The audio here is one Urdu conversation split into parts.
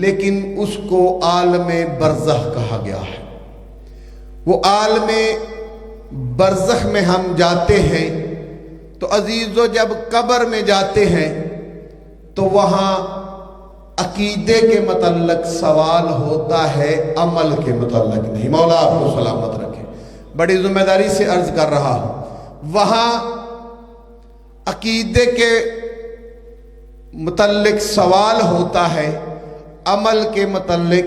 لیکن اس کو عالم برزخ کہا گیا ہے۔ وہ عالم برزخ میں ہم جاتے ہیں تو عزیزو جب قبر میں جاتے ہیں تو وہاں عقیدے کے متعلق سوال ہوتا ہے، عمل کے متعلق نہیں۔ مولا آپ کو سلامت رکھے، بڑی ذمہ داری سے عرض کر رہا ہوں، وہاں عقیدے کے متعلق سوال ہوتا ہے، عمل کے متعلق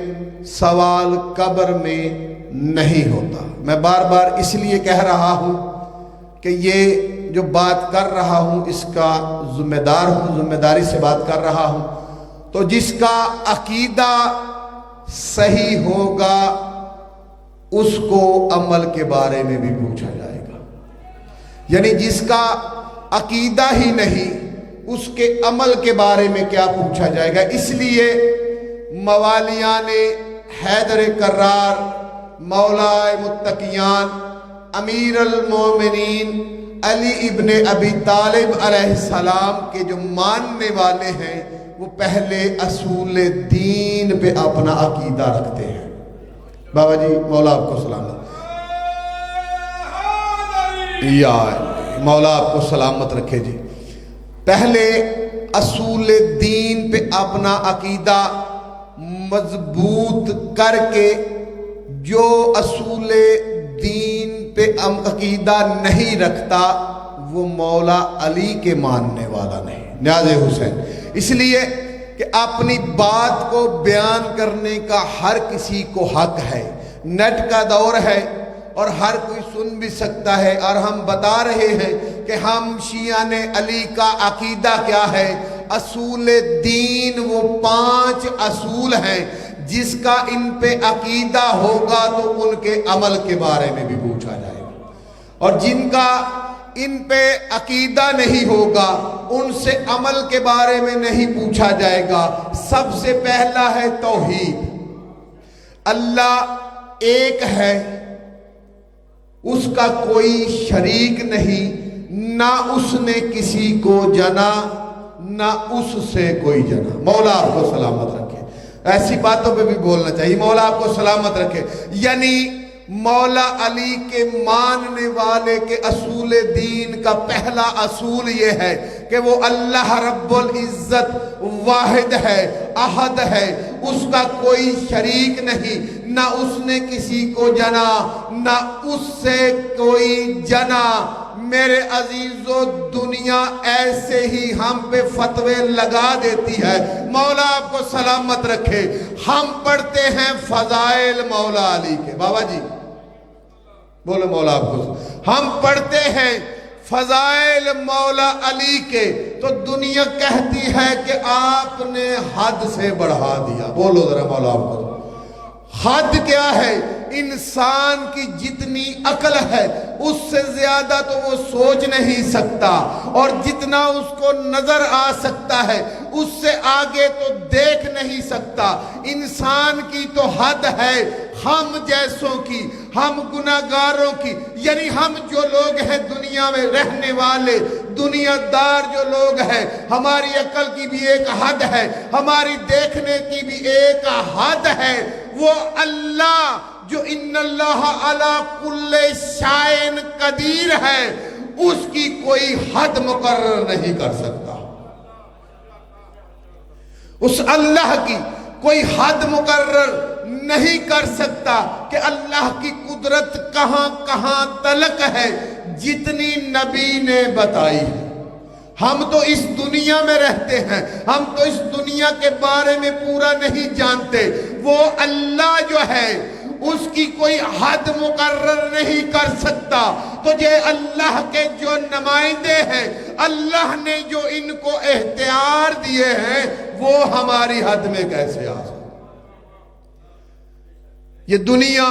سوال قبر میں نہیں ہوتا۔ میں بار بار اس لیے کہہ رہا ہوں کہ یہ جو بات کر رہا ہوں اس کا ذمہ دار ہوں، ذمہ داری سے بات کر رہا ہوں، تو جس کا عقیدہ صحیح ہوگا اس کو عمل کے بارے میں بھی پوچھا جائے گا، یعنی جس کا عقیدہ ہی نہیں اس کے عمل کے بارے میں کیا پوچھا جائے گا۔ اس لیے موالیان حیدر کرار، مولا متقیان، امیر المومنین علی ابن ابی طالب علیہ السلام کے جو ماننے والے ہیں وہ پہلے اصول دین پہ اپنا عقیدہ رکھتے ہیں۔ بابا جی مولا آپ کو سلامت، یا مولا آپ کو سلامت رکھے جی۔ پہلے اصول دین پہ اپنا عقیدہ مضبوط کر کے، جو اصول دین پہ عقیدہ نہیں رکھتا وہ مولا علی کے ماننے والا نہیں، نیاز حسین۔ اس لیے کہ اپنی بات کو بیان کرنے کا ہر کسی کو حق ہے، نیٹ کا دور ہے اور ہر کوئی سن بھی سکتا ہے، اور ہم بتا رہے ہیں کہ ہم شیعان علی کا عقیدہ کیا ہے۔ اصول دین وہ 5 اصول ہیں، جس کا ان پہ عقیدہ ہوگا تو ان کے عمل کے بارے میں بھی پوچھا جائے گا، اور جن کا ان پہ عقیدہ نہیں ہوگا ان سے عمل کے بارے میں نہیں پوچھا جائے گا۔ سب سے پہلا ہے توحید، اللہ ایک ہے، اس کا کوئی شریک نہیں، نہ اس نے کسی کو جنا نہ اس سے کوئی جنا۔ مولا آپ کو سلامت رکھے، ایسی باتوں پہ بھی بولنا چاہیے، مولا آپ کو سلامت رکھے۔ یعنی مولا علی کے ماننے والے کے اصول دین کا پہلا اصول یہ ہے کہ وہ اللہ رب العزت واحد ہے، احد ہے، اس کا کوئی شریک نہیں، نہ اس نے کسی کو جنا نہ اس سے کوئی جنا۔ میرے عزیزو دنیا ایسے ہی ہم پہ فتوے لگا دیتی ہے، مولا آپ کو سلامت رکھے۔ ہم پڑھتے ہیں فضائل مولا علی کے، بابا جی بولو مولا آپ کو، ہم پڑھتے ہیں فضائل مولا علی کے تو دنیا کہتی ہے کہ آپ نے حد سے بڑھا دیا۔ بولو ذرا مولا آپ کو، حد کیا ہے؟ انسان کی جتنی عقل ہے اس سے زیادہ تو وہ سوچ نہیں سکتا، اور جتنا اس کو نظر آ سکتا ہے اس سے آگے تو دیکھ نہیں سکتا۔ انسان کی تو حد ہے ہم جیسوں کی، ہم گناہگاروں کی، یعنی ہم جو لوگ ہیں دنیا میں رہنے والے دنیا دار جو لوگ ہیں، ہماری عقل کی بھی ایک حد ہے، ہماری دیکھنے کی بھی ایک حد ہے۔ وہ اللہ جو ان اللہ علی کل شیء قدیر ہے، اس کی کوئی حد مقرر نہیں کر سکتا۔ اس اللہ کی کوئی حد مقرر نہیں کر سکتا کہ اللہ کی قدرت کہاں کہاں تلک ہے، جتنی نبی نے بتائی ہے۔ ہم تو اس دنیا میں رہتے ہیں، ہم تو اس دنیا کے بارے میں پورا نہیں جانتے۔ وہ اللہ جو ہے اس کی کوئی حد مقرر نہیں کر سکتا۔ تو یہ اللہ کے جو نمائندے ہیں، اللہ نے جو ان کو اختیار دیے ہیں، وہ ہماری حد میں کیسے آ سکتے؟ یہ دنیا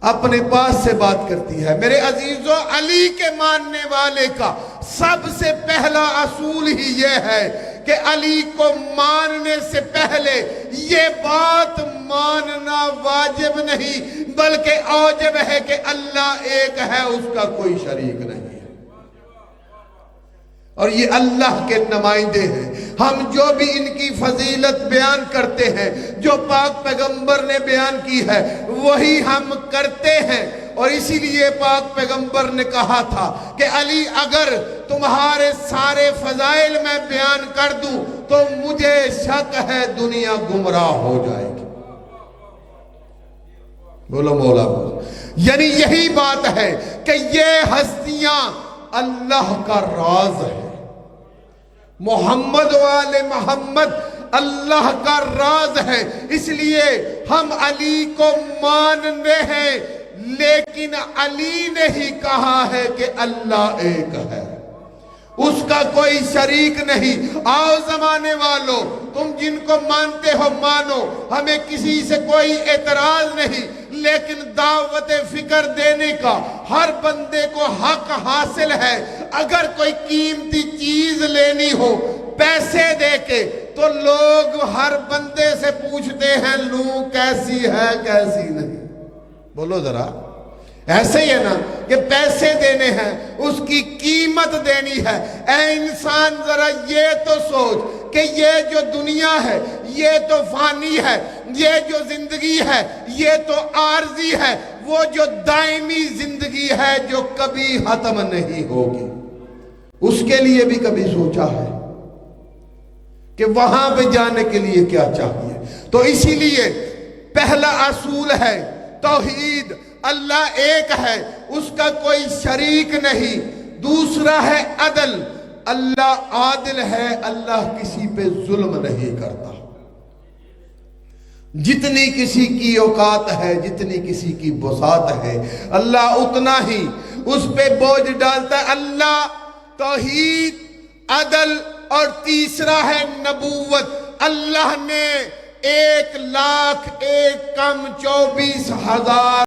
اپنے پاس سے بات کرتی ہے۔ میرے عزیزو علی کے ماننے والے کا سب سے پہلا اصول ہی یہ ہے کہ علی کو ماننے سے پہلے یہ بات ماننا واجب نہیں بلکہ اوجب ہے کہ اللہ ایک ہے، اس کا کوئی شریک نہیں ہے، اور یہ اللہ کے نمائندے ہیں۔ ہم جو بھی ان کی فضیلت بیان کرتے ہیں، جو پاک پیغمبر نے بیان کی ہے، وہی ہم کرتے ہیں۔ اور اسی لیے پاک پیغمبر نے کہا تھا کہ علی اگر تمہارے سارے فضائل میں بیان کر دوں تو مجھے شک ہے دنیا گمراہ ہو جائے گی۔ بولو مولا بولو۔ یعنی یہی بات ہے کہ یہ ہستیاں اللہ کا راز ہے، محمد والے محمد اللہ کا راز ہے۔ اس لیے ہم علی کو مانتے ہیں، لیکن علی نے ہی کہا ہے کہ اللہ ایک ہے، اس کا کوئی شریک نہیں۔ آؤ زمانے والوں، تم جن کو مانتے ہو مانو، ہمیں کسی سے کوئی اعتراض نہیں، لیکن دعوت فکر دینے کا ہر بندے کو حق حاصل ہے۔ اگر کوئی قیمتی چیز لینی ہو پیسے دے کے تو لوگ ہر بندے سے پوچھتے ہیں لوں کیسی ہے کیسی نہیں۔ بولو ذرا، ایسے ہی ہے نا کہ پیسے دینے ہیں، اس کی قیمت دینی ہے۔ اے انسان ذرا یہ تو سوچ کہ یہ جو دنیا ہے یہ تو فانی ہے، یہ جو زندگی ہے یہ تو عارضی ہے، وہ جو دائمی زندگی ہے جو کبھی ختم نہیں ہوگی، اس کے لیے بھی کبھی سوچا ہے کہ وہاں پہ جانے کے لیے کیا چاہیے؟ تو اسی لیے پہلا اصول ہے توحید، اللہ ایک ہے، اس کا کوئی شریک نہیں۔ دوسرا ہے عدل، اللہ عادل ہے، اللہ کسی پہ ظلم نہیں کرتا۔ جتنی کسی کی اوقات ہے، جتنی کسی کی بساط ہے، اللہ اتنا ہی اس پہ بوجھ ڈالتا ہے۔ اللہ توحید، عدل اور تیسرا ہے نبوت۔ اللہ نے 1,01,24,000